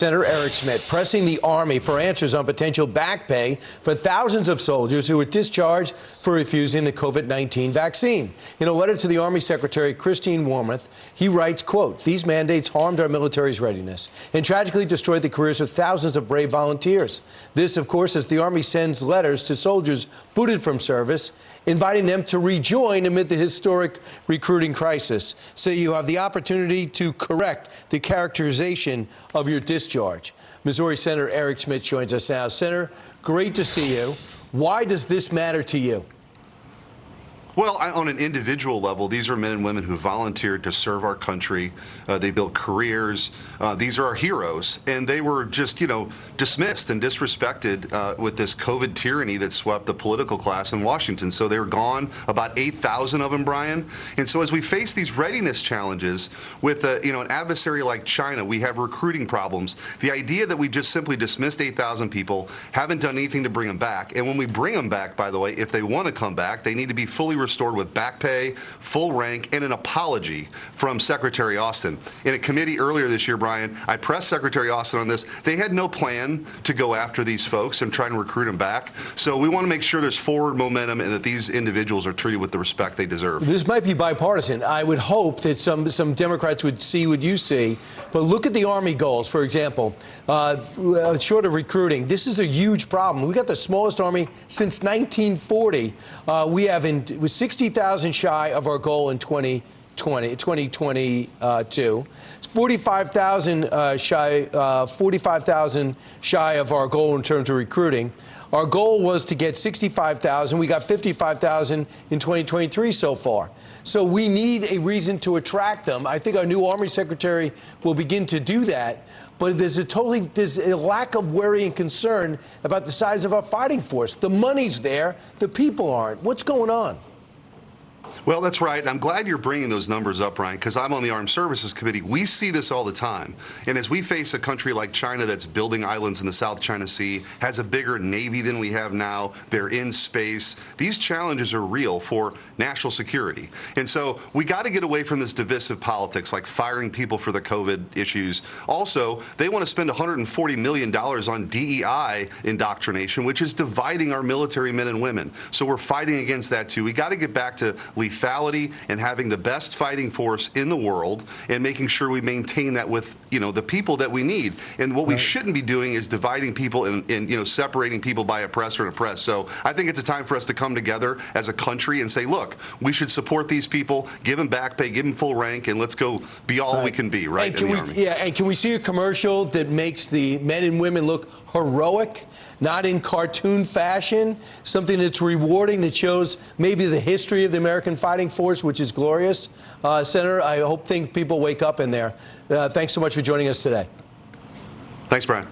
Senator Eric Schmitt pressing the Army for answers on potential back pay for thousands of soldiers who were discharged for refusing the COVID-19 vaccine. In a letter to the Army Secretary Christine Wormuth, he writes, quote, "These mandates harmed our military's readiness and tragically destroyed the careers of thousands of brave volunteers. This, of course, as the Army sends letters to soldiers booted from service, inviting them to rejoin amid the historic recruiting crisis. So you have the opportunity to correct the characterization of your discharge." Missouri Senator Eric Schmitt joins us now. Senator, great to see you. Why does this matter to you? Well, on an individual level, these are men and women who volunteered to serve our country. They built careers. These are our heroes. And they were just, dismissed and disrespected with this COVID tyranny that swept the political class in Washington. So they were gone, about 8,000 of them, Brian. And so as we face these readiness challenges with, an adversary like China, we have recruiting problems. The idea that we just simply dismissed 8,000 people, haven't done anything to bring them back. And when we bring them back, by the way, if they want to come back, they need to be fully restored with back pay, full rank, and an apology from Secretary Austin. In a committee earlier this year, Brian, I pressed Secretary Austin on this. They had no plan to go after these folks and try and recruit them back. So we want to make sure there's forward momentum and that these individuals are treated with the respect they deserve. This might be bipartisan. I would hope that some Democrats would see what you see. But look at the Army goals, for example, short of recruiting. This is a huge problem. We got the smallest Army since 1940. We have with 60,000 shy of our goal in 2022. 45,000 shy of our goal in terms of recruiting. Our goal was to get 65,000. We got 55,000 in 2023 so far. So we need a reason to attract them. I think our new Army Secretary will begin to do that. But there's a lack of worry and concern about the size of our fighting force. The money's there, the people aren't. What's going on? Well, that's right. I'm glad you're bringing those numbers up, Ryan, because I'm on the Armed Services Committee. We see this all the time. And as we face a country like China that's building islands in the South China Sea, has a bigger Navy than we have now, they're in space, these challenges are real for national security. And so we got to get away from this divisive politics like firing people for the COVID issues. Also, they want to spend $140 million on DEI indoctrination, which is dividing our military men and women. So we're fighting against that, too. We got to get back to lethality and having the best fighting force in the world and making sure we maintain that with, the people that we need. And what we shouldn't be doing is dividing people and separating people by oppressor and oppressed. So I think it's a time for us to come together as a country and say, look, we should support these people, give them back pay, give them full rank, and let's go be all we can be, right, in the Army. Yeah, and can we see a commercial that makes the men and women look heroic? Not in cartoon fashion, something that's rewarding, that shows maybe the history of the American fighting force, which is glorious. Senator, I think people wake up in there. Thanks so much for joining us today. Thanks, Brian.